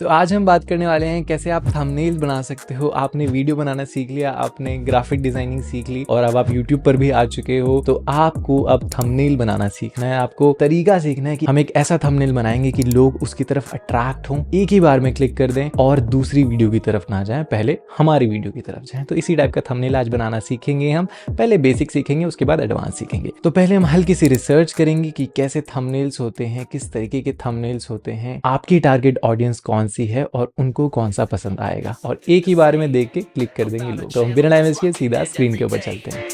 तो आज हम बात करने वाले हैं कैसे आप थंबनेल्स बना सकते हो। आपने वीडियो बनाना सीख लिया, आपने ग्राफिक डिजाइनिंग सीख ली और अब आप यूट्यूब पर भी आ चुके हो, तो आपको अब थंबनेल बनाना सीखना है। आपको तरीका सीखना है कि हम एक ऐसा थंबनेल बनाएंगे कि लोग उसकी तरफ अट्रैक्ट हों, एक ही बार में क्लिक कर दें और दूसरी वीडियो की तरफ ना जाएं, पहले हमारी वीडियो की तरफ जाएं। तो इसी टाइप का थंबनेल आज बनाना सीखेंगे हम। पहले बेसिक सीखेंगे, उसके बाद एडवांस सीखेंगे। तो पहले हम हल्की सी रिसर्च करेंगे कि कैसे थंबनेल्स होते हैं, किस तरीके के थंबनेल्स होते हैं, आपकी टारगेट ऑडियंस कौन सी है और उनको कौन सा पसंद आएगा, और एक ही बार में देख के क्लिक कर देंगे लोग। तो हम बिना टाइम वेस्ट किए सीधा स्क्रीन के ऊपर चलते हैं।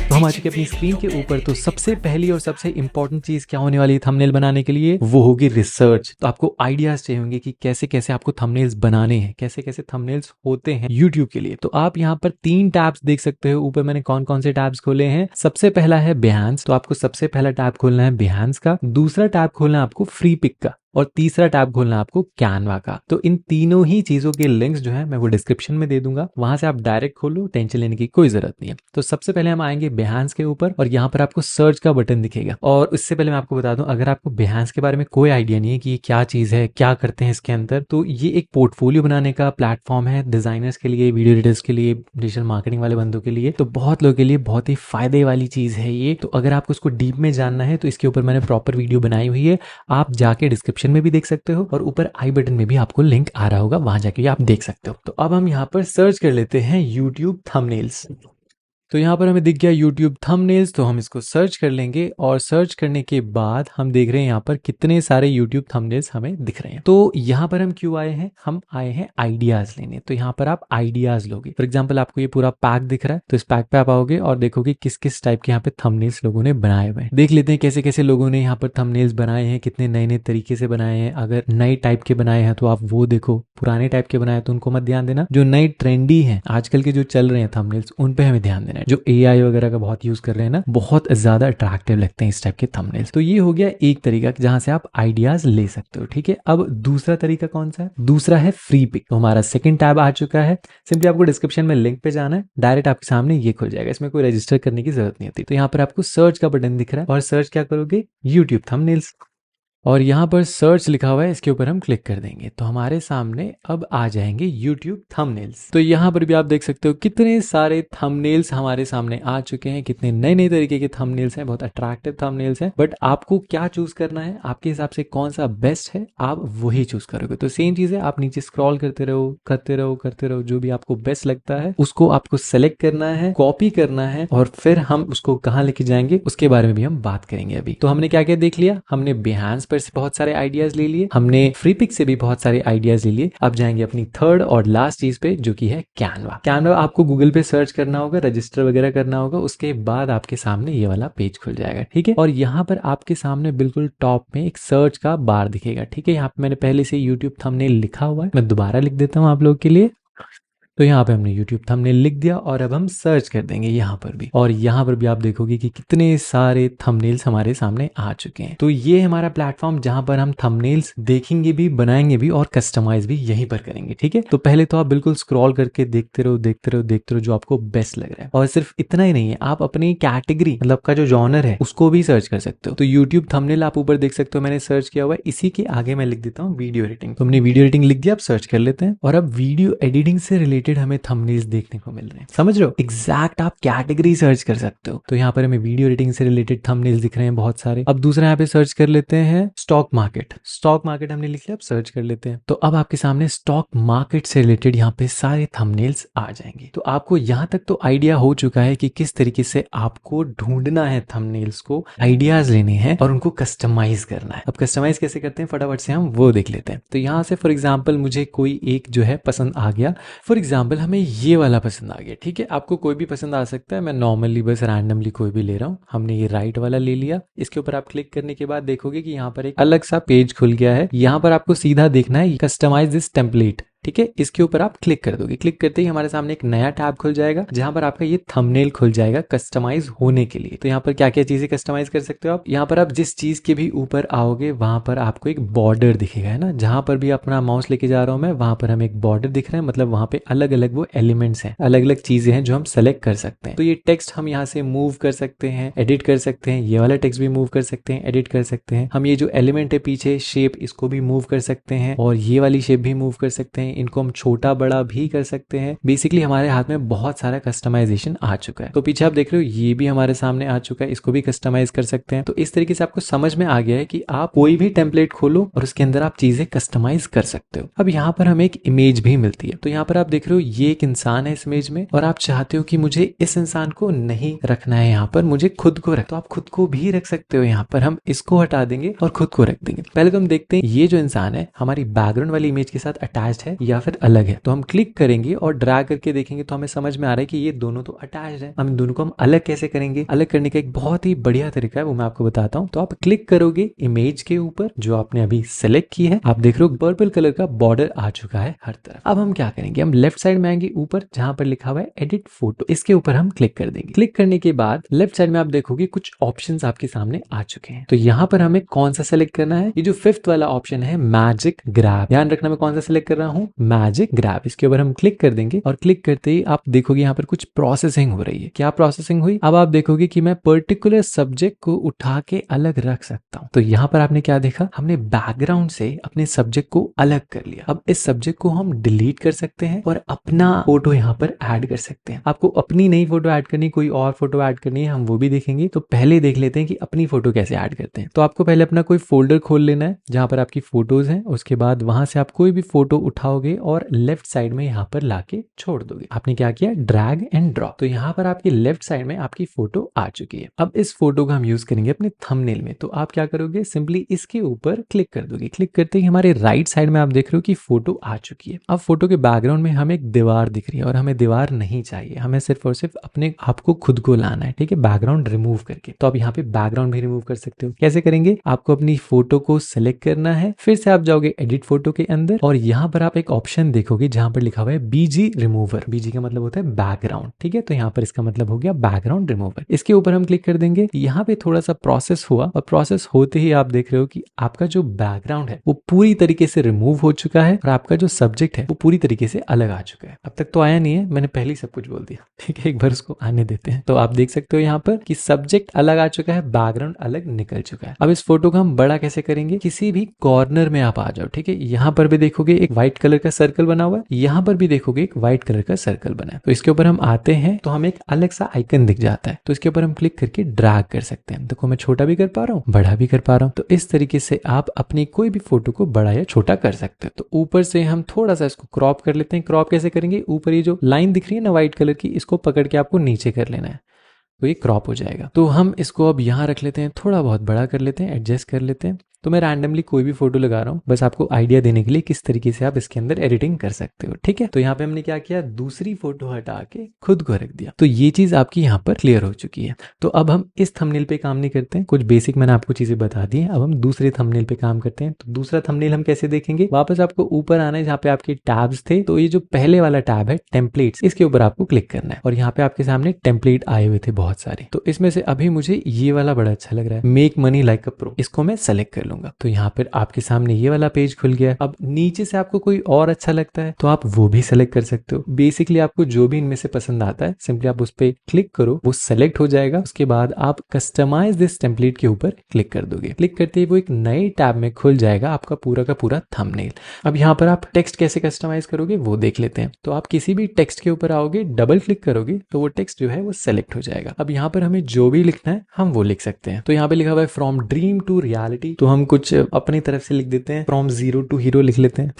तो हम आ चुके अपनी स्क्रीन के ऊपर। तो सबसे पहली और सबसे इंपॉर्टेंट चीज क्या होने वाली है थंबनेल बनाने के लिए, वो होगी रिसर्च। तो आपको आइडियाज चाहिए होंगे कि कैसे कैसे आपको थंबनेल्स बनाने हैं, कैसे कैसे थंबनेल्स होते हैं यूट्यूब के लिए। तो आप यहाँ पर 3 टैब्स देख सकते हो ऊपर। मैंने कौन कौन से टैब्स खोले हैं। सबसे पहला है बिहांस, तो आपको सबसे पहला टैब खोलना है बिहांस का। दूसरा टैब खोलना है आपको फ्री पिक का, और तीसरा टैब खोलना है आपको कैनवा का। तो इन तीनों ही चीजों के लिंक्स जो है मैं वो डिस्क्रिप्शन में दे दूंगा, वहां से आप डायरेक्ट खोलो, टेंशन लेने की कोई जरूरत नहीं है। तो सबसे पहले हम आएंगे बिहांस के ऊपर और यहाँ पर आपको सर्च का बटन दिखेगा। और उससे पहले मैं आपको बता दूं, अगर आपको बिहांस के बारे में कोई आइडिया नहीं है कि ये क्या चीज है, क्या करते हैं इसके अंदर, तो ये एक पोर्टफोलियो बनाने का प्लेटफॉर्म है डिजाइनर्स के लिए, वीडियो एडिटर्स के लिए, डिजिटल मार्केटिंग वाले बंदों के लिए। तो बहुत लोगों के लिए बहुत ही फायदे वाली चीज है ये। तो अगर आपको उसको डीप में जानना है तो इसके ऊपर मैंने प्रॉपर वीडियो बनाई हुई है, आप जाके डिस्क्रिप्शन में भी देख सकते हो और ऊपर आई बटन में भी आपको लिंक आ रहा होगा, वहां जाके आप देख सकते हो। तो अब हम यहाँ पर सर्च कर लेते हैं यूट्यूब थंबनेल्स। तो यहाँ पर हमें दिख गया YouTube थंबनेल्स, तो हम इसको सर्च कर लेंगे और सर्च करने के बाद हम देख रहे हैं यहाँ पर कितने सारे YouTube थंबनेल्स हमें दिख रहे हैं। तो यहाँ पर हम क्यों आए हैं, हम आए हैं आइडियाज लेने। तो यहाँ पर आप आइडियाज लोगे। फॉर एग्जाम्पल आपको ये पूरा पैक दिख रहा है, तो इस पैक पे आप आओगे और देखोगे किस किस टाइप के यहाँ पे थंबनेल्स लोगों ने बनाए हुए हैं। देख लेते हैं कैसे कैसे लोगों ने यहाँ पर थंबनेल्स बनाए हैं, कितने नए नए तरीके से बनाए हैं। अगर नए टाइप के बनाए हैं तो आप वो देखो, पुराने टाइप के बनाए तो उनको मत ध्यान देना। जो नए ट्रेंडी हैं आजकल के जो चल रहे हैं थंबनेल्स, उन पे हमें ध्यान देना है। जो AI वगैरह का बहुत यूज कर रहे हैं ना, बहुत ज्यादा अट्रैक्टिव लगते हैं इस टाइप के थंबनेल्स। तो ये हो गया एक तरीका जहां से आप आइडियाज ले सकते हो। ठीक है, अब दूसरा तरीका कौन सा है, दूसरा है फ्री पिक। तो हमारा सेकंड टैब आ चुका है। सिंपली आपको डिस्क्रिप्शन में लिंक पे जाना है, डायरेक्ट आपके सामने ये खुल जाएगा। इसमें कोई रजिस्टर करने की जरूरत नहीं होती। तो यहाँ पर आपको सर्च का बटन दिख रहा है और सर्च क्या करोगे, यूट्यूब थंबनेल्स, और यहाँ पर सर्च लिखा हुआ है, इसके ऊपर हम क्लिक कर देंगे तो हमारे सामने अब आ जाएंगे YouTube थंबनेल्स। तो यहाँ पर भी आप देख सकते हो कितने सारे थंबनेल्स हमारे सामने आ चुके हैं, कितने नए नए तरीके के थंबनेल्स हैं, बहुत अट्रैक्टिव थंबनेल्स हैं। बट आपको क्या चूज करना है, आपके हिसाब से कौन सा बेस्ट है, आप वही चूज करोगे। तो सेम चीज है, आप नीचे स्क्रॉल करते रहो करते रहो करते रहो, जो भी आपको बेस्ट लगता है उसको आपको सेलेक्ट करना है, कॉपी करना है, और फिर हम उसको कहाँ लेके जाएंगे उसके बारे में भी हम बात करेंगे अभी। तो हमने क्या क्या देख लिया, हमने बिहांस से बहुत सारे आइडियाज ले लिए, हमने फ्री पिक से भी बहुत सारे आइडियाज ले लिए। अब जाएंगे अपनी थर्ड और लास्ट चीज पे, जो कि है कैनवा। कैनवा आपको गूगल पे सर्च करना होगा, रजिस्टर वगैरह करना होगा, उसके बाद आपके सामने ये वाला पेज खुल जाएगा। ठीक है, और यहाँ पर आपके सामने बिल्कुल टॉप में एक सर्च का बार दिखेगा। ठीक है, यहाँ पे मैंने पहले से यूट्यूब थंबनेल लिखा हुआ है, मैं दोबारा लिख देता हूँ आप लोग के लिए। तो यहाँ पे हमने YouTube थंबनेल लिख दिया और अब हम सर्च कर देंगे यहाँ पर भी, और यहाँ पर भी आप देखोगे कि कितने सारे थंबनेल्स हमारे सामने आ चुके हैं। तो ये हमारा प्लेटफॉर्म जहाँ पर हम थंबनेल्स देखेंगे भी, बनाएंगे भी और कस्टमाइज भी यहीं पर करेंगे। ठीक है, तो पहले तो आप बिल्कुल स्क्रॉल करके देखते रहो देखते रहो देखते रहो जो आपको बेस्ट लग रहा है। और सिर्फ इतना ही नहीं है, आप अपनी कैटेगरी मतलब का जो जॉनर है उसको भी सर्च कर सकते हो। तो YouTube थंबनेल आप ऊपर देख सकते हो, मैंने सर्च किया हुआ है। इसी के आगे मैं लिख देता हूँ वीडियो एडिटिंग। तो हमने वीडियो एडिटिंग लिख दिया, अब सर्च कर लेते हैं। और अब वीडियो एडिटिंग से रिलेटेड हमें थंबनेल्स देखने को मिल रहे हैं, समझ रहे हो, एग्जैक्ट आप कैटेगरी सर्च कर सकते हो। तो यहाँ पर हमें वीडियो एडिटिंग से रिलेटेड थंबनेल्स दिख रहे हैं बहुत सारे। अब दूसरा यहाँ पे सर्च कर लेते हैं स्टॉक मार्केट। स्टॉक मार्केट हमने लिख लिया, अब सर्च कर लेते हैं। तो अब आपके सामने स्टॉक मार्केट से रिलेटेड यहाँ पे सारे थंबनेल्स आ जाएंगे। तो आपको यहाँ तक तो आइडिया हो चुका है कि किस तरीके से आपको ढूंढना है थंबनेल्स को, आइडियाज लेने हैं और उनको कस्टमाइज करना है। अब कस्टमाइज कैसे करते हैं फटाफट से हम वो देख लेते हैं। तो यहाँ से फॉर एग्जाम्पल मुझे कोई एक जो है पसंद आ गया, फॉर एग्जाम्पल हमें ये वाला पसंद आ गया। ठीक है, आपको कोई भी पसंद आ सकता है, मैं नॉर्मली बस रैंडमली कोई भी ले रहा हूँ। हमने ये राइट वाला ले लिया। इसके ऊपर आप क्लिक करने के बाद देखोगे कि यहाँ पर एक अलग सा पेज खुल गया है। यहाँ पर आपको सीधा देखना है कस्टमाइज दिस टेम्पलेट। ठीक है, इसके ऊपर आप क्लिक कर दोगे। क्लिक करते ही हमारे सामने एक नया टैब खुल जाएगा जहां पर आपका ये थंबनेल खुल जाएगा कस्टमाइज होने के लिए। तो यहाँ पर क्या क्या चीजें कस्टमाइज कर सकते हो आप। यहाँ पर आप जिस चीज के भी ऊपर आओगे वहां पर आपको एक बॉर्डर दिखेगा, है ना। जहां पर भी अपना माउस लेके जा रहा हूं मैं, वहां पर हमें एक बॉर्डर दिख रहा है, मतलब वहां पे अलग अलग वो एलिमेंट्स हैं, अलग अलग चीजें हैं जो हम सेलेक्ट कर सकते हैं। तो ये टेक्स्ट हम यहाँ से मूव कर सकते हैं, एडिट कर सकते हैं। ये वाला टेक्स्ट भी मूव कर सकते हैं, एडिट कर सकते हैं। हम ये जो एलिमेंट है पीछे शेप, इसको भी मूव कर सकते हैं और ये वाली शेप भी मूव कर सकते हैं। इनको हम छोटा बड़ा भी कर सकते हैं। बेसिकली हमारे हाथ में बहुत सारा कस्टमाइजेशन आ चुका है। तो पीछे आप देख रहे हो ये भी हमारे सामने आ चुका है, इसको भी कस्टमाइज कर सकते हैं। तो इस तरीके से आपको समझ में आ गया है कि आप कोई भी टेम्पलेट खोलो और उसके अंदर आप चीजें कस्टमाइज कर सकते हो। अब यहाँ पर हमें एक इमेज भी मिलती है। तो यहाँ पर आप देख रहे हो ये एक इंसान है इस इमेज में, और आप चाहते हो कि मुझे इस इंसान को नहीं रखना है यहाँ पर, मुझे खुद को रख, तो आप खुद को भी रख सकते हो। यहाँ पर हम इसको हटा देंगे और खुद को रख देंगे। पहले तो हम देखते हैं ये जो इंसान है हमारी बैकग्राउंड वाली इमेज के साथ अटैच्ड है या फिर अलग है। तो हम क्लिक करेंगे और ड्रैग करके देखेंगे तो हमें समझ में आ रहा है कि ये दोनों तो अटैच्ड है। हम दोनों को हम अलग कैसे करेंगे। अलग करने का एक बहुत ही बढ़िया तरीका है, वो मैं आपको बताता हूँ। तो आप क्लिक करोगे इमेज के ऊपर जो आपने अभी सेलेक्ट की है, आप देख रहे हो पर्पल कलर का बॉर्डर आ चुका है हर तरफ। अब हम क्या करेंगे, हम लेफ्ट साइड में आएंगे ऊपर जहां पर लिखा हुआ है एडिट फोटो, इसके ऊपर हम क्लिक कर देंगे। क्लिक करने के बाद लेफ्ट साइड में आप देखोगे कुछ ऑप्शंस आपके सामने आ चुके हैं। तो यहाँ पर हमें कौन सा सेलेक्ट करना है, ये जो फिफ्थ वाला ऑप्शन है मैजिक ग्रैब। ध्यान रखना मैं कौन सा सेलेक्ट कर रहा हूँ, मैजिक ग्रैब। इसके ऊपर हम क्लिक कर देंगे और क्लिक करते ही आप देखोगे यहाँ पर कुछ प्रोसेसिंग हो रही है। क्या प्रोसेसिंग हुई, अब आप देखोगे कि मैं पर्टिकुलर सब्जेक्ट को उठा के अलग रख सकता हूँ। तो यहाँ पर आपने क्या देखा, हमने बैकग्राउंड से अपने सब्जेक्ट को अलग कर लिया। अब इस सब्जेक्ट को हम डिलीट कर सकते हैं और अपना फोटो यहाँ पर ऐड कर सकते हैं। आपको अपनी नई फोटो ऐड करनी, कोई और फोटो ऐड करनी है, हम वो भी देखेंगे। तो पहले देख लेते हैं कि अपनी फोटो कैसे ऐड करते हैं। तो आपको पहले अपना कोई फोल्डर खोल लेना है जहां पर आपकी फोटोज हैं। उसके बाद वहां से आप कोई भी फोटो उठाओगे और लेफ्ट साइड में यहाँ पर लाके छोड़ दोगे। आपने क्या किया, ड्रैग एंड ड्रॉप। तो यहाँ पर आपकी लेफ्ट साइड में आपकी फोटो आ चुकी है। अब इस फोटो को हम यूज करेंगे अपने थंबनेल में। तो आप क्या करोगे, सिंपली इसके ऊपर क्लिक कर दोगे। क्लिक करते ही हमारे राइट साइड में आप देख रहे हो कि फोटो आ चुकी है। अब फोटो के बैकग्राउंड में हमें एक दीवार दिख रही है और हमें दीवार नहीं चाहिए, हमें सिर्फ और सिर्फ अपने आप को खुद को लाना है, ठीक है, बैकग्राउंड रिमूव करके। तो आप यहाँ पे बैकग्राउंड भी रिमूव कर सकते हो। कैसे करेंगे, आपको अपनी फोटो को सिलेक्ट करना है, फिर से आप जाओगे एडिट फोटो के अंदर और यहाँ पर आप एक ऑप्शन देखोगे जहां पर लिखा हुआ है बीजी रिमूवर। बीजी का मतलब होता है बैकग्राउंड, ठीक है। तो यहाँ पर इसका मतलब हो गया बैकग्राउंड रिमूवर। इसके ऊपर हम क्लिक कर देंगे। यहाँ पे थोड़ा सा प्रोसेस हुआ और प्रोसेस होते ही आप देख रहे हो कि आपका जो बैकग्राउंड है वो पूरी तरीके से रिमूव हो चुका है और आपका जो सब्जेक्ट है वो पूरी तरीके से अलग आ चुका है। अब तक तो आया नहीं है, मैंने पहले ही सब कुछ बोल दिया, ठीक है। एक बार उसको आने देते हैं। तो आप देख सकते हो यहाँ पर कि सब्जेक्ट अलग आ चुका है, बैकग्राउंड अलग निकल चुका है। अब इस फोटो को हम बड़ा कैसे करेंगे, किसी भी कॉर्नर में आप आ जाओ, ठीक है। यहाँ पर भी देखोगे एक व्हाइट कलर का सर्कल बना हुआ है, यहाँ पर भी देखोगे एक व्हाइट कलर का सर्कल बना है। तो इसके ऊपर हम आते हैं तो हमें एक अलग सा आइकन दिख जाता है। तो इसके ऊपर हम क्लिक करके ड्रैग कर सकते हैं। देखो मैं छोटा भी कर पा रहा हूँ, बड़ा भी कर पा रहा हूँ। तो इस तरीके से आप अपनी कोई भी फोटो को बड़ा या छोटा कर सकते हो। तो ऊपर से हम थोड़ा सा इसको क्रॉप कर लेते हैं। क्रॉप कैसे करेंगे, ऊपर ये जो लाइन दिख रही है ना व्हाइट कलर की, इसको पकड़ के आपको नीचे कर लेना है, तो ये क्रॉप हो जाएगा। तो हम इसको अब यहाँ रख लेते हैं, थोड़ा बहुत बड़ा कर लेते हैं, एडजस्ट कर लेते हैं। तो मैं रैंडमली कोई भी फोटो लगा रहा हूँ, बस आपको आइडिया देने के लिए किस तरीके से आप इसके अंदर एडिटिंग कर सकते हो, ठीक है। तो यहाँ पे हमने क्या किया, दूसरी फोटो हटा के खुद को रख दिया। तो ये चीज आपकी यहाँ पर क्लियर हो चुकी है। तो अब हम इस थंबनेल पे काम नहीं करते हैं, कुछ बेसिक मैंने आपको चीजें बता दी है। अब हम दूसरे थंबनेल पे काम करते हैं। तो दूसरा थंबनेल हम कैसे देखेंगे, वापस आपको ऊपर आना है जहाँ पे आपके टैब्स थे। तो ये जो पहले वाला टैब है टेम्पलेट्स, इसके ऊपर आपको क्लिक करना है और यहाँ पे आपके सामने टेम्पलेट आए हुए थे बहुत सारे। तो इसमें से अभी मुझे ये वाला बड़ा अच्छा लग रहा है, make money like a pro. इसको मैं सेलेक्ट कर लूंगा। तो यहाँ पर आपके सामने ये वाला पेज खुल गया। अब नीचे से आपको कोई और अच्छा लगता है तो आप वो भी सेलेक्ट कर सकते हो। बेसिकली आपको जो भी इनमें से पसंद आता है, सिंपली आप उस पर क्लिक करो, वो सेलेक्ट हो जाएगा। उसके बाद आप कस्टमाइज दिस टेम्पलेट के ऊपर क्लिक कर दोगे। क्लिक करते ही वो एक नए टैब में खुल जाएगा आपका पूरा का पूरा थंबनेल। अब यहाँ पर आप टेक्स्ट कैसे कस्टमाइज करोगे वो देख लेते हैं। तो आप किसी भी टेक्स्ट के ऊपर आओगे, डबल क्लिक करोगे तो वो टेक्स्ट जो है वो सेलेक्ट हो जाएगा। अब यहाँ पर हमें जो भी लिखना है हम वो लिख सकते हैं। तो यहाँ पे लिखा हुआ है फ्रॉम ड्रीम टू रियलिटी, तो हम कुछ अपनी तरफ से लिख देते हैं, फ्रॉम जीरो टू हीरो लिख लेते हैं।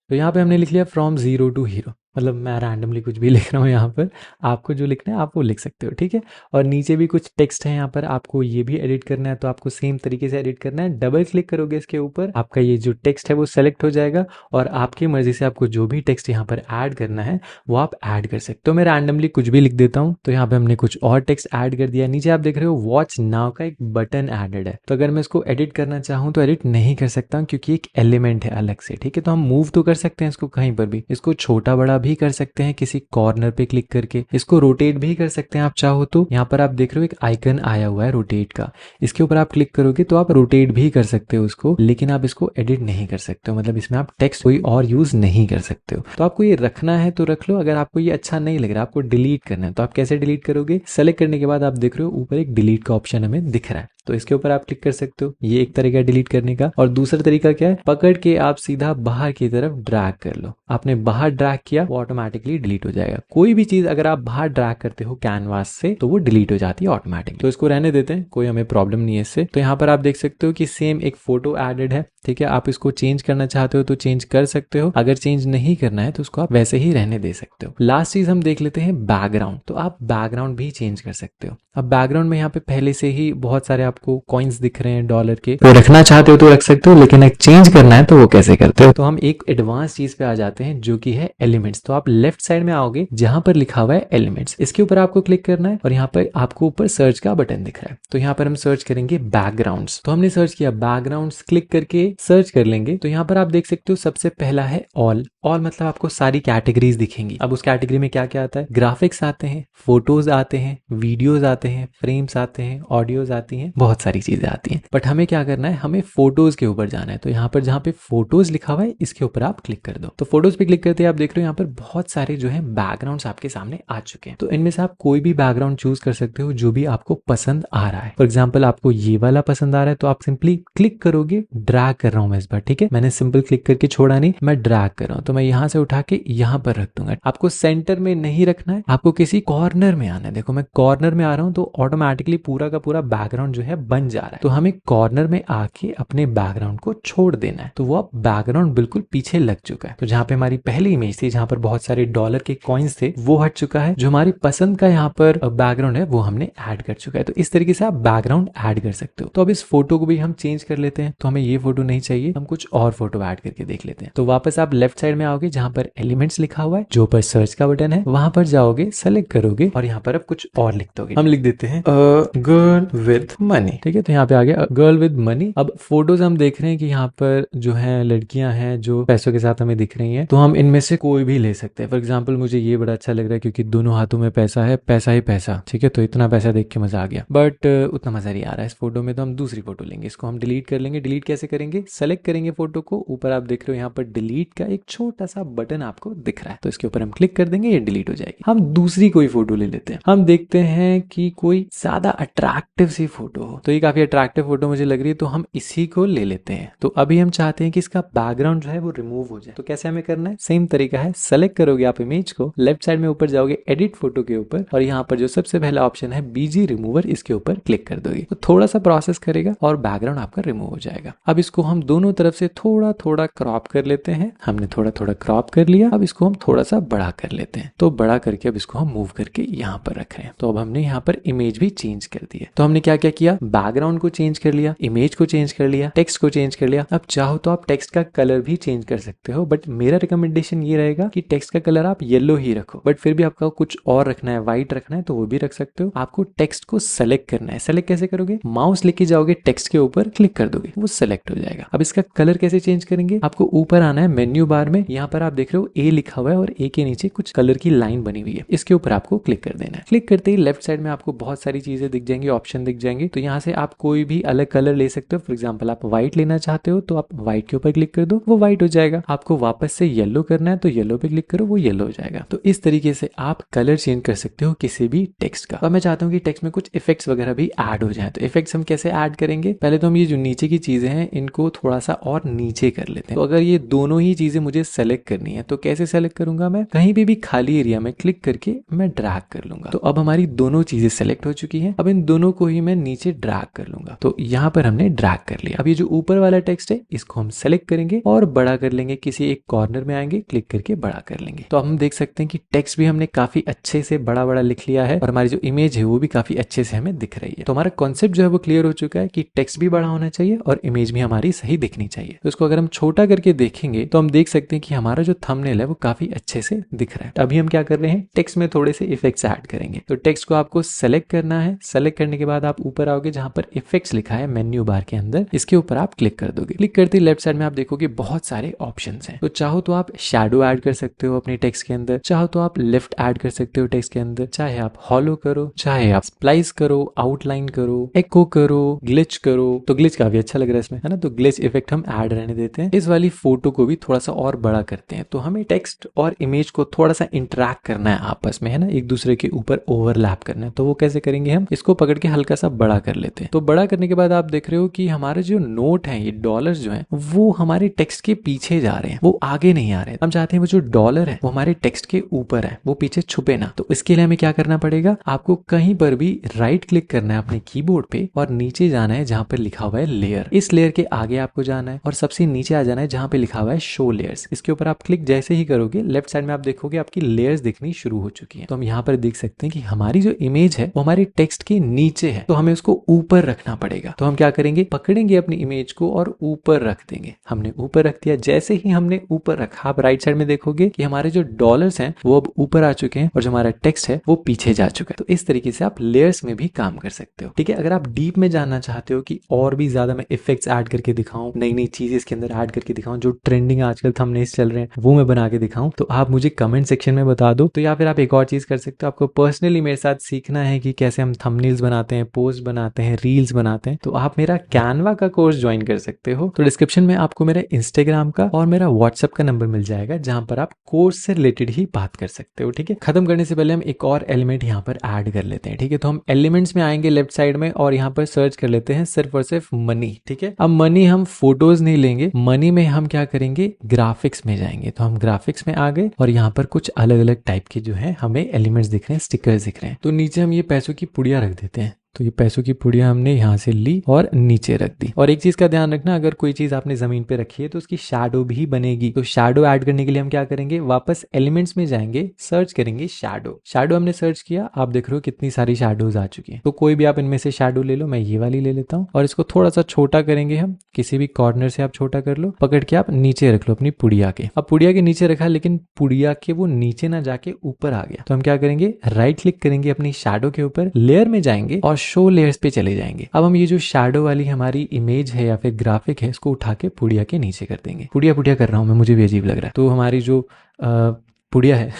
तो यहाँ पे हमने लिख लिया फ्रॉम जीरो टू हीरो। मतलब मैं रैंडमली कुछ भी लिख रहा हूँ यहाँ पर, आपको जो लिखना है आप वो लिख सकते हो, ठीक है। और नीचे भी कुछ टेक्स्ट है यहाँ पर, आपको ये भी एडिट करना है तो आपको सेम तरीके से एडिट करना है। डबल क्लिक करोगे इसके ऊपर, आपका ये जो टेक्स्ट है वो सेलेक्ट हो जाएगा और आपकी मर्जी से आपको जो भी टेक्स्ट यहाँ पर ऐड करना है वो आप ऐड कर सकते हो। मैं रैंडमली कुछ भी लिख देता हूँ, तो यहाँ पे हमने कुछ और टेक्स्ट ऐड कर दिया। नीचे आप देख रहे हो वॉच नाउ का एक बटन एडेड है, तो अगर मैं इसको एडिट करना चाहूँ तो एडिट नहीं कर सकता हूँ क्योंकि एक एलिमेंट है अलग से, ठीक है। तो हम मूव तो कर सकते हैं इसको कहीं पर भी, इसको छोटा बड़ा भी कर सकते हैं किसी कॉर्नर पे क्लिक करके, इसको रोटेट भी कर सकते हैं आप चाहो तो। यहाँ पर आप देख रहे हो एक आइकन आया हुआ है रोटेट का, इसके ऊपर आप क्लिक करोगे तो आप रोटेट भी कर सकते हो उसको, लेकिन आप इसको एडिट नहीं कर सकते हो, मतलब इसमें आप टेक्स्ट कोई और यूज नहीं कर सकते हो। तो आपको ये रखना है तो रख लो, अगर आपको ये अच्छा नहीं लग रहा आपको डिलीट करना है तो आप कैसे डिलीट करोगे, सेलेक्ट करने के बाद आप देख रहे हो ऊपर एक डिलीट का ऑप्शन हमें दिख रहा है, तो इसके ऊपर आप क्लिक कर सकते हो। ये एक तरीका डिलीट करने का। और दूसरा तरीका क्या है, पकड़ के आप सीधा बाहर की तरफ ड्रैग कर लो, आपने बाहर ड्रैग किया वो ऑटोमेटिकली डिलीट हो जाएगा। कोई भी चीज अगर आप बाहर ड्रैग करते हो कैनवास से तो वो डिलीट हो जाती है ऑटोमेटिकली। तो इसको रहने देते हैं, कोई हमें प्रॉब्लम नहीं है इससे। तो यहाँ पर आप देख सकते हो कि सेम एक फोटो एडेड है, ठीक है। आप इसको चेंज करना चाहते हो तो चेंज कर सकते हो, अगर चेंज नहीं करना है तो उसको आप वैसे ही रहने दे सकते हो। लास्ट चीज हम देख लेते हैं बैकग्राउंड, तो आप बैकग्राउंड भी चेंज कर सकते हो। अब बैकग्राउंड में यहाँ पे पहले से ही बहुत सारे आपको कॉइन्स दिख रहे हैं डॉलर के, तो रखना चाहते हो तो रख सकते हो, लेकिन एक चेंज करना है तो वो कैसे करते हो। तो हम एक एडवांस चीज पे आ जाते हैं जो कि है एलिमेंट्स। तो आप लेफ्ट साइड में आओगे जहां पर लिखा हुआ है एलिमेंट्स, इसके ऊपर आपको क्लिक करना है और यहाँ पर आपको ऊपर सर्च का बटन दिख रहा है, तो यहाँ पर हम सर्च करेंगे बैकग्राउंड्स। तो हमने सर्च किया बैकग्राउंड्स, क्लिक करके सर्च कर लेंगे। तो यहाँ पर आप देख सकते हो सबसे पहला है ऑल। ऑल मतलब आपको सारी कैटेगरीज दिखेंगी। अब उस कैटेगरी में क्या क्या आता है, ग्राफिक्स आते हैं, फोटोज आते हैं, वीडियोज आते हैं, फ्रेम्स आते हैं, ऑडियोज आती हैं, बहुत सारी चीजें आती हैं। बट हमें क्या करना है, हमें फोटोज के ऊपर जाना है। तो यहाँ पर जहाँ पे फोटोज लिखा हुआ है इसके ऊपर आप क्लिक कर दो। तो फोटोज पे क्लिक करते हैं आप देख रहे हो यहाँ पर बहुत सारे जो है बैकग्राउंड्स आपके सामने आ चुके हैं। तो इनमें से आप कोई भी बैकग्राउंड चूज कर सकते हो जो भी आपको पसंद आ रहा है। फॉर एग्जाम्पल आपको ये वाला पसंद आ रहा है तो आप सिंपली क्लिक करोगे, ड्रैग कर रहा हूं मैं इस बार, ठीक है। मैंने सिंपल क्लिक करके छोड़ा नहीं, मैं ड्रैग कर रहा हूं, तो मैं यहां से उठा के यहां पर रख दूंगा। आपको सेंटर में नहीं रखना है, आपको किसी कॉर्नर में आना है। देखो मैं कॉर्नर में आ रहा हूं तो ऑटोमेटिकली पूरा का पूरा बैकग्राउंड जो है बन जा रहा है। तो हमें कॉर्नर में आके अपने बैकग्राउंड को छोड़ देना है। तो वो अब बैकग्राउंड बिल्कुल पीछे लग चुका है। तो जहां पे हमारी पहली इमेज थी जहां पर बहुत सारे डॉलर के कॉइन्स थे वो हट चुका है। जो हमारी पसंद का यहाँ पर बैकग्राउंड है वो हमने ऐड कर चुका है। तो इस तरीके से आप बैकग्राउंड ऐड कर सकते हो। तो अब इस फोटो को भी हम चेंज कर लेते हैं। तो हमें ये फोटो नहीं चाहिए, हम कुछ और फोटो ऐड करके देख लेते हैं। तो वापस आप लेफ्ट साइड में आओगे जहां पर एलिमेंट्स लिखा हुआ है, जो पर सर्च का बटन है वहां पर जाओगे, सेलेक्ट करोगे और यहाँ पर अब कुछ और लिख दोगे। हम लिख देते हैं गर्ल विद मनी, ठीक है। तो यहाँ पे आ गया गर्ल विद मनी। अब फोटोज हम देख रहे हैं कि यहाँ पर जो है लड़कियां हैं जो पैसों के साथ हमें दिख रही हैं, तो हम इनमें से कोई भी ले सकते हैं। फॉर एग्जाम्पल मुझे ये बड़ा अच्छा लग रहा है क्योंकि दोनों हाथों में पैसा है, पैसा ही पैसा, ठीक है। तो इतना पैसा देख के मजा आ गया, बट उतना मजा नहीं आ रहा है इस फोटो में, तो हम दूसरी फोटो लेंगे। इसको हम डिलीट कर लेंगे। डिलीट कैसे करेंगे, सेलेक्ट करेंगे फोटो को, ऊपर आप देख रहे हो यहाँ पर डिलीट का एक छोटा सा बटन आपको दिख रहा है, तो इसके ऊपर हम क्लिक कर देंगे, ये डिलीट हो जाएगी। हम दूसरी कोई फोटो ले लेते हैं। हम देखते हैं कि कोई ज्यादा अट्रैक्टिव सी फोटो हो, तो ये काफी अट्रैक्टिव फोटो मुझे लग रही है, तो हम इसी को ले लेते हैं। तो अभी हम चाहते हैं कि इसका बैकग्राउंड जो है वो रिमूव हो जाए। तो कैसे हमें करना है, सेम तरीका है। सेलेक्ट करोगे आप इमेज को, लेफ्ट साइड में ऊपर जाओगे एडिट फोटो के ऊपर और यहाँ पर जो सबसे पहला ऑप्शन है बीजी रिमूवर, इसके ऊपर क्लिक कर दोगे। तो थोड़ा सा प्रोसेस करेगा और बैकग्राउंड आपका रिमूव हो जाएगा। अब इसको हम दोनों तरफ से थोड़ा थोड़ा क्रॉप कर लेते हैं। हमने थोड़ा थोड़ा क्रॉप कर लिया, अब इसको हम थोड़ा सा बड़ा कर लेते हैं। तो बड़ा करके अब इसको हम मूव करके यहाँ पर रख रहे हैं। तो अब हमने यहाँ पर इमेज भी चेंज कर दी है। तो हमने क्या क्या किया, बैकग्राउंड को चेंज कर लिया, इमेज को चेंज कर लिया, टेक्स्ट को चेंज कर लिया। अब चाहो तो आप टेक्स्ट का कलर भी चेंज कर सकते हो, बट मेरा रिकमेंडेशन ये रहेगा कि टेक्स्ट का कलर आप येलो ही रखो। बट फिर भी आपका कुछ और रखना है, व्हाइट रखना है, तो वो भी रख सकते हो। आपको टेक्स्ट को सेलेक्ट करना है। सेलेक्ट कैसे करोगे, माउस लेके जाओगे टेक्स्ट के ऊपर, क्लिक कर दोगे, वो सेलेक्ट हो जाएगा। अब इसका कलर कैसे चेंज करेंगे, आपको ऊपर आना है मेन्यू बार में, यहाँ पर आप देख रहे हो ए लिखा हुआ है और ए के नीचे कुछ कलर की लाइन बनी हुई है, इसके ऊपर आपको क्लिक कर देना है। क्लिक करते ही लेफ्ट साइड में आपको बहुत सारी चीजें दिख जाएंगी, ऑप्शन दिख जाएंगे। तो यहाँ से आप कोई भी अलग कलर ले सकते हो। फॉर एग्जाम्पल आप व्हाइट लेना चाहते हो तो आप व्हाइट के ऊपर क्लिक कर दो, वो व्हाइट हो जाएगा। आपको वापस से येलो करना है तो येलो पे क्लिक करो, वो येलो हो जाएगा। तो इस तरीके से आप कलर चेंज कर सकते हो किसी भी टेक्स्ट का। और मैं चाहता हूँ कि टेक्स्ट में कुछ इफेक्ट्स वगैरह भी ऐड हो जाए। तो इफेक्ट्स हम कैसे ऐड करेंगे, पहले तो हम ये जो नीचे की चीजें हैं इनको थोड़ा सा और नीचे कर लेते हैं। तो अगर ये दोनों ही चीजें मुझे सेलेक्ट करनी है। तो कैसे सेलेक्ट करूंगा, मैं कहीं भी खाली एरिया में क्लिक करके मैं ड्रैग कर लूंगा। तो अब हमारी दोनों चीजें सेलेक्ट हो चुकी हैं। अब इन दोनों को ही मैं नीचे ड्रैग कर लूंगा। तो यहाँ पर हमने ड्रैग कर लिया। अब ये जो ऊपर वाला टेक्स्ट है इसको हम सेलेक्ट करेंगे और बड़ा कर लेंगे, किसी एक कॉर्नर में आएंगे, क्लिक करके बड़ा कर लेंगे। तो अब हम देख सकते हैं कि टेक्स्ट भी हमने काफी अच्छे से बड़ा बड़ा लिख लिया है और हमारी जो इमेज है वो भी काफी अच्छे से हमें दिख रही है। तो हमारा कॉन्सेप्ट जो है वो क्लियर हो चुका है कि टेक्स्ट भी बड़ा होना चाहिए और इमेज भी हमारी सही दिखनी चाहिए। तो इसको अगर हम छोटा करके देखेंगे तो हम देख सकते हैं कि हमारा जो थंबनेल है वो काफी अच्छे से दिख रहा है। अभी हम क्या कर रहे हैं, टेक्स्ट में थोड़े से इफेक्ट्स ऐड करेंगे। तो टेक्स्ट को आपको सेलेक्ट करना है। सेलेक्ट करने के बाद आप ऊपर आओगे जहां पर इफेक्ट्स लिखा है मेन्यू बार के अंदर, इसके ऊपर आप क्लिक कर दोगे। क्लिक करते ही लेफ्ट साइड में आप देखोगे बहुत सारे ऑप्शंस हैं। तो चाहो तो आप शैडो ऐड कर सकते हो अपने टेक्स्ट के अंदर, चाहो तो आप लिफ्ट ऐड कर सकते हो टेक्स्ट के अंदर, चाहे आप हॉलो करो, चाहे आप स्प्लाइस करो, आउटलाइन करो, एको करो, ग्लिच करो। तो ग्लिच काफी अच्छा लग रहा है इसमें, है ना। तो ग्लिच इफेक्ट हम ऐड रहने देते हैं। इस वाली फोटो को भी थोड़ा सा और बड़ा करते हैं। तो हमें टेक्स्ट और इमेज को थोड़ा सा इंटरेक्ट करना है आपस में, है ना, एक दूसरे के ऊपर ओवरलैप करना है। तो वो कैसे करेंगे, हम इसको पकड़ के हल्का सा बड़ा कर लेते हैं। तो बड़ा करने के बाद आप देख रहे हो कि हमारे जो नोट है, ये डॉलर्स जो है वो हमारे टेक्स्ट के पीछे जा रहे हैं, वो आगे नहीं आ रहे हैं। हम चाहते हैं वो जो डॉलर है वो हमारे टेक्स्ट के ऊपर है, वो पीछे छुपे ना। तो इसके लिए हमें क्या करना पड़ेगा, आपको कहीं पर भी राइट क्लिक करना है अपने कीबोर्ड पे और नीचे जाना है जहां पर लिखा हुआ है लेयर। इस लेयर के आगे आपको जाना है और सबसे नीचे आ जाना है जहां पे लिखा हुआ है शो लेयर्स। इसके ऊपर आप क्लिक जैसे ही करोगे लेफ्ट साइड में आप देखोगे आपकी लेयर्स दिखनी शुरू हो चुकी है। तो हम यहाँ पर देख सकते हैं कि हमारी जो इमेज है वो हमारी टेक्स्ट के नीचे है, तो हमें उसको ऊपर रखना पड़ेगा। तो हम क्या करेंगे, पकड़ेंगे अपनी इमेज को और ऊपर रख देंगे। हमने ऊपर रख दिया। जैसे ही हमने ऊपर रखा, आप राइट साइड में देखोगे कि हमारे जो डॉलर्स हैं वो अब ऊपर आ चुके हैं और जो हमारा टेक्स्ट है वो पीछे जा चुका है। तो इस तरीके से आप लेयर्स में भी काम कर सकते हो, ठीक है। अगर आप डीप में जानना चाहते हो कि और भी ज्यादा मैं इफेक्ट्स ऐड करके दिखाऊं, नई नई चीजें इसके अंदर ऐड करके दिखाऊं, जो ट्रेंडिंग आजकल थंबनेल्स चल रहे हैं वो मैं बना के दिखाऊं, तो आप मुझे कमेंट सेक्शन में बता दो। तो या फिर आप एक और चीज कर सकते हो, आपको पर्सनली मेरे साथ सीखना है कि कैसे हम थंबनेल्स बनाते हैं, पोस्ट बनाते हैं, रील्स बनाते हैं, तो आप मेरा कैनवा का कोर्स ज्वाइन कर सकते हो। तो डिस्क्रिप्शन में आपको मेरा इंस्टाग्राम का और मेरा व्हाट्सएप का नंबर मिल जाएगा जहां पर आप कोर्स से रिलेटेड ही बात कर सकते हो, ठीक है। खत्म करने से पहले हम एक और एलिमेंट यहाँ पर ऐड कर लेते हैं, ठीक है। तो हम एलिमेंट्स में आएंगे लेफ्ट साइड में और यहाँ पर सर्च कर लेते हैं सिर्फ और सिर्फ मनी, ठीक है। अब मनी हम फोटोज नहीं लेंगे, मनी में हम क्या करेंगे, ग्राफिक्स में जाएंगे। तो हम ग्राफिक्स में आ गए और यहाँ पर कुछ अलग अलग टाइप के जो है हमें एलिमेंट्स दिख रहे हैं, स्टिकर्स दिख रहे हैं। तो नीचे हम ये पैसों की पुड़िया रख देते हैं। तो ये पैसों की पुड़िया हमने यहाँ से ली और नीचे रख दी। और एक चीज का ध्यान रखना, अगर कोई चीज आपने जमीन पे रखी है तो उसकी शैडो भी बनेगी। तो शैडो ऐड करने के लिए हम क्या करेंगे, वापस एलिमेंट्स में जाएंगे, सर्च करेंगे शैडो। शैडो हमने सर्च किया, आप देख रहे हो कितनी सारी शैडोज आ चुकी है। तो कोई भी आप इनमें से शैडो ले लो, मैं ये वाली ले लेता हूँ और इसको थोड़ा सा छोटा करेंगे हम, किसी भी कॉर्नर से आप छोटा कर लो, पकड़ के आप नीचे रख लो अपनी पुड़िया के। अब पुड़िया के नीचे रखा लेकिन पुड़िया के वो नीचे ना जाके ऊपर आ गया। तो हम क्या करेंगे, राइट क्लिक करेंगे अपनी शैडो के ऊपर, लेयर में जाएंगे और शो लेयर्स पे चले जाएंगे। अब हम ये जो शैडो वाली हमारी इमेज है या फिर ग्राफिक है इसको उठा के पुड़िया के नीचे कर देंगे। पुड़िया पुड़िया कर रहा हूं मैं, मुझे भी अजीब लग रहा है। तो हमारी जो पुड़िया है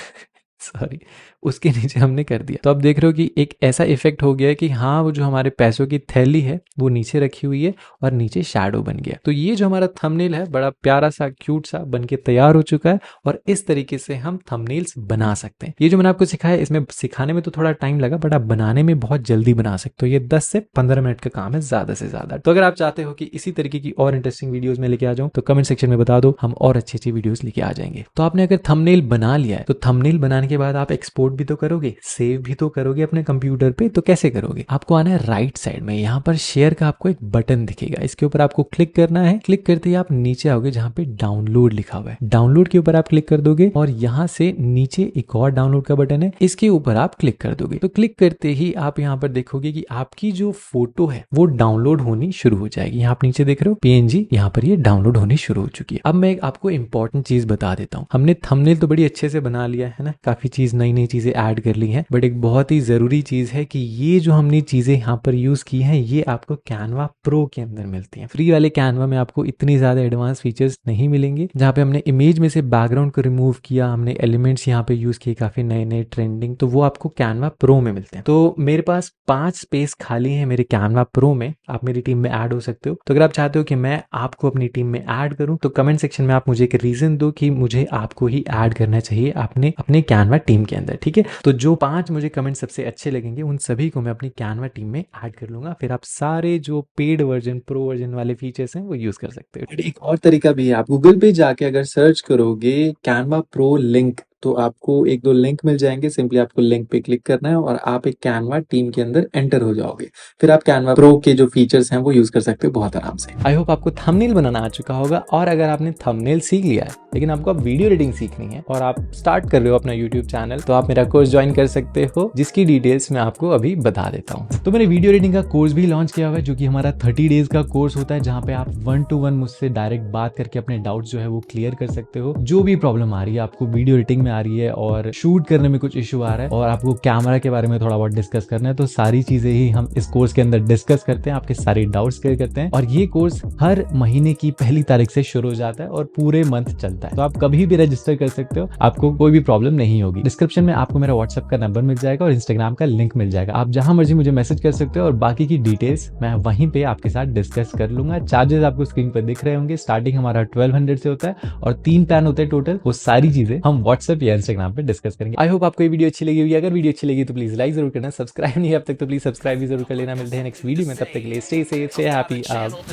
सॉरी, उसके नीचे हमने कर दिया। तो अब देख रहे हो कि एक ऐसा इफेक्ट हो गया है कि हाँ, वो जो हमारे पैसों की थैली है वो नीचे रखी हुई है और नीचे शैडो बन गया। तो ये जो हमारा थंबनेल है बड़ा प्यारा सा क्यूट सा बन के तैयार हो चुका है और इस तरीके से हम थंबनेल्स बना सकते हैं। ये जो मैंने आपको सिखाया, इसमें सिखाने में तो थोड़ा टाइम लगा बट आप बनाने में बहुत जल्दी बना सकते हो। ये 10 से 15 मिनट का काम है ज्यादा से ज्यादा। तो अगर आप चाहते हो कि इसी तरीके की और इंटरेस्टिंग वीडियोस में लेके आ जाऊं तो कमेंट सेक्शन में बता दो, हम और अच्छी अच्छी वीडियोस लेके आ जाएंगे। तो आपने अगर थंबनेल बना लिया है तो थंबनेल बनाने के बाद आप एक्सपोर्ट भी तो करोगे, सेव भी तो करोगे अपने कंप्यूटर पे। तो कैसे करोगे, आपको आना है राइट साइड में, यहाँ पर शेयर का आपको एक बटन दिखेगा, इसके ऊपर आपको क्लिक करना है। क्लिक करते ही आप नीचे आओगे जहाँ पे डाउनलोड लिखा हुआ है, डाउनलोड के ऊपर आप क्लिक कर दोगे और यहाँ से नीचे एक और डाउनलोड का बटन है, इसके ऊपर आप क्लिक कर दोगे। तो क्लिक करते ही आप यहाँ पर देखोगे कि आपकी जो फोटो है वो डाउनलोड होनी शुरू हो जाएगी। यहाँ आप नीचे देख रहे हो PNG, यहाँ पर ये डाउनलोड होनी शुरू हो चुकी है। अब मैं आपको इंपॉर्टेंट चीज बता देता हूँ, हमने थंबनेल तो बड़ी अच्छे से बना लिया है ना, काफी चीज नई नई चीजें ऐड कर ली है, बट एक बहुत ही जरूरी चीज है कि ये जो हमने चीजें यहाँ पर यूज की हैं ये आपको कैनवा प्रो के अंदर मिलती हैं। फ्री वाले कैनवा में आपको इतनी ज्यादा एडवांस फीचर्स नहीं मिलेंगे। जहाँ पे हमने इमेज में से बैकग्राउंड को रिमूव किया, हमने एलिमेंट्स यहाँ पे यूज किए काफी नए नए ट्रेंडिंग, तो वो आपको कैनवा प्रो में मिलते हैं। तो मेरे पास 5 स्पेस खाली है मेरे कैनवा प्रो में, आप मेरी टीम में ऐड हो सकते हो। तो अगर आप चाहते हो कि मैं आपको अपनी टीम में ऐड करूं तो कमेंट सेक्शन में आप मुझे एक रीजन दो कि मुझे आपको ही ऐड करना चाहिए अपने कैनवा टीम के अंदर, ठीक है। ठीक है। तो जो 5 मुझे कमेंट सबसे अच्छे लगेंगे उन सभी को मैं अपनी कैनवा टीम में ऐड कर लूंगा, फिर आप सारे जो पेड वर्जन प्रो वर्जन वाले फीचर्स हैं वो यूज कर सकते हो। एक और तरीका भी है, आप गूगल पे जाके अगर सर्च करोगे कैनवा प्रो लिंक तो आपको एक दो लिंक मिल जाएंगे, सिंपली आपको लिंक पे क्लिक करना है और आप एक कैनवा टीम के अंदर एंटर हो जाओगे, फिर आप कैनवा प्रो के जो फीचर्स हैं वो यूज कर सकते हो बहुत आराम से। आई होप आपको थंबनेल बनाना आ चुका होगा, और अगर आपने थंबनेल सीख लिया है लेकिन आपको अब वीडियो एडिटिंग सीखनी है और आप स्टार्ट कर रहे हो अपना यूट्यूब चैनल, तो आप मेरा कोर्स ज्वाइन कर सकते हो, जिसकी डिटेल्स मैं आपको अभी बता देता हूँ। तो मैंने वीडियो एडिटिंग का कोर्स भी लॉन्च किया हुआ है, जो कि हमारा 30 डेज का कोर्स होता है, जहाँ पे आप 1 to 1 मुझसे डायरेक्ट बात करके अपने डाउट्स जो है वो क्लियर कर सकते हो। जो भी प्रॉब्लम आ रही है आपको वीडियो एडिटिंग में आ रही है और शूट करने में कुछ इशू आ रहा है और आपको कैमरा के बारे में थोड़ा बहुत डिस्कस करना है, तो सारी चीजें ही हम इस कोर्स के अंदर डिस्कस करते हैं, आपके सारे डाउट्स क्लियर करते हैं। और ये कोर्स हर महीने की पहली तारीख से शुरू हो जाता है और पूरे मंथ चलता है, तो आप कभी भी रजिस्टर कर सकते हो, आपको कोई भी प्रॉब्लम नहीं होगी। डिस्क्रिप्शन में आपको मेरा व्हाट्सएप का नंबर मिल जाएगा और इंस्टाग्राम का लिंक मिल जाएगा, आप जहां मर्जी मुझे मैसेज कर सकते हो और बाकी की डिटेल्स मैं वहीं पे आपके साथ डिस्कस कर लूंगा। चार्जेस आपको स्क्रीन पर दिख रहे होंगे, स्टार्टिंग हमारा 1200 से होता है और 3 प्लान होते हैं टोटल, वो सारी चीजें हम व्हाट्सएप या इंस्टाग्राम पे डिस्कस करेंगे। आई होप आपको ये वीडियो अच्छी लगी होगी, अगर वीडियो अच्छी लगी तो प्लीज लाइक जरूर करना, सब्सक्राइब नहीं है अब तक तो प्लीज सब्सक्राइब भी जरूर कर लेना। मिलते हैं नेक्स्ट वीडियो में, तब तक के लिए stay safe, stay happy,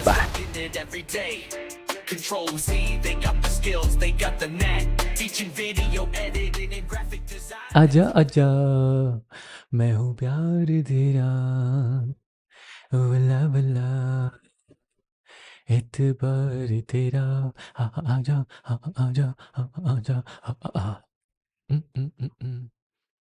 bye. Control Z, they got the skills, they got the knack, teaching video editing and graphic design. आजा आजा मैं हूँ प्यार तेरा, वल्ला वल्ला एतबार तेरा, आजा आजा आजा आजा।